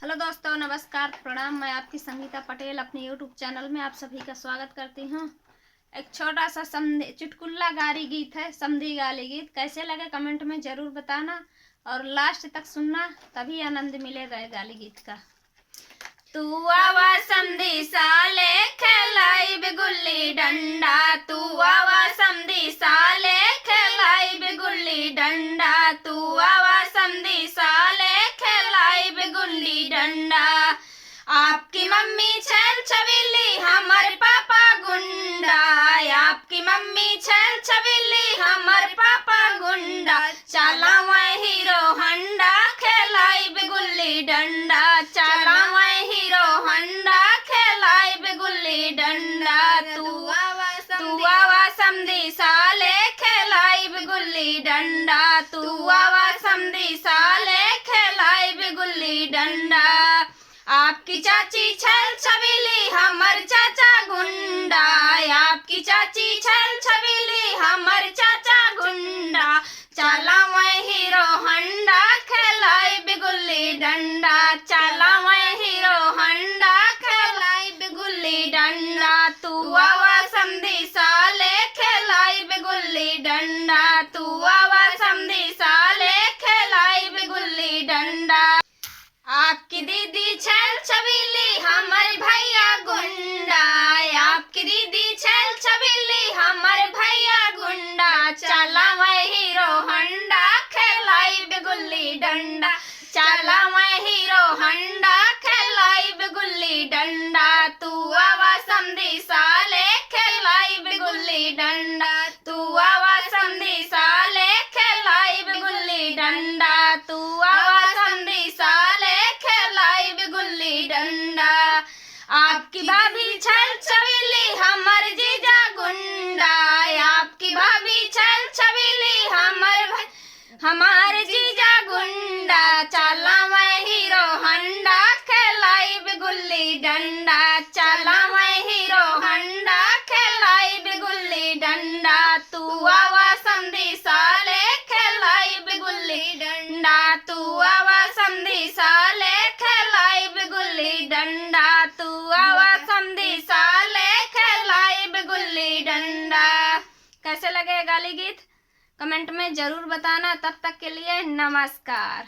Hello दोस्तों, नमस्कार, प्रणाम। मैं आपकी संगीता पटेल अपने यूट्यूब चैनल में आप सभी का स्वागत करती हूँ। एक छोटा सा समधी चुटकुला गारी गीत है, समधी गाली गीत। कैसे लगे कमेंट में ज़रूर बताना और लास्ट तक सुनना, तभी आनंद मिलेगा ये गाली गीत का। तू आवा समधी साले खेलाई गुल्ली डंडा, तू आवा समधी साले खेलाई गुल्ली डंडा, तू आवा समधी साले खेलाई गुल्ली डंडा। आपकी मम्मी छल छबीली हमर पापा गुंडा, आपकी मम्मी छल छबीली हमर पापा गुंडा। चला मैं हीरो हंडा खेलाई गुल्ली डंडा, चला मैं हीरो हंडा खेलाई गुल्ली डंडा। तू आवा समधी साले खेलाई गुल्ली डंडा, तू आवा समधी साले खेलाई गुल्ली डंडा। आपकी चाची छल छबीली हमर चाचा गुंडा, आपकी चाची छल छबीली हमर चाचा गुंडा। चला मैं हीरो हंडा खेलाई गुल्ली डंडा, चला मैं हीरो हंडा खेलाई गुल्ली डंडा। तू आवा समधी साले खेलाई गुल्ली डंडा, तू आवा समधी साले खेलाई गुल्ली डंडा। आपकी दीदी छल छबीली हमर भैया गुंडा, आपकी दीदी छल छबीली हमर भैया गुंडा। चला मैं हीरो हंडा खेलाई गुल्ली डंडा, चला मैं हीरो हंडा खेलाई गुल्ली डंडा। तू आवा समधी साले खेलाई गुल्ली डंडा, तू आवा समधी साले खेलाई गुल्ली डंडा, तू आवा समधी साले खेलाई गुल्ली डंडा। आपकी भाभी छल छबीली हमर जीजा गुंडा, आपकी भाभी छल छबीली हमार जीजा गुंडा। चला मैं हीरो हंडा खेलाई गुल्ली डंडा, चला मैं हीरो हंडा खेलाई गुल्ली डंडा। तू आवा समधी साले खेलाई गुल्ली डंडा, तू आवा समधी साले खेलाई गुल्ली डंडा, तू आवा समधी साले खेलाई गुल्ली डंडा। कैसे लगे गाली गीत कमेंट में जरूर बताना। तब तक के लिए नमस्कार।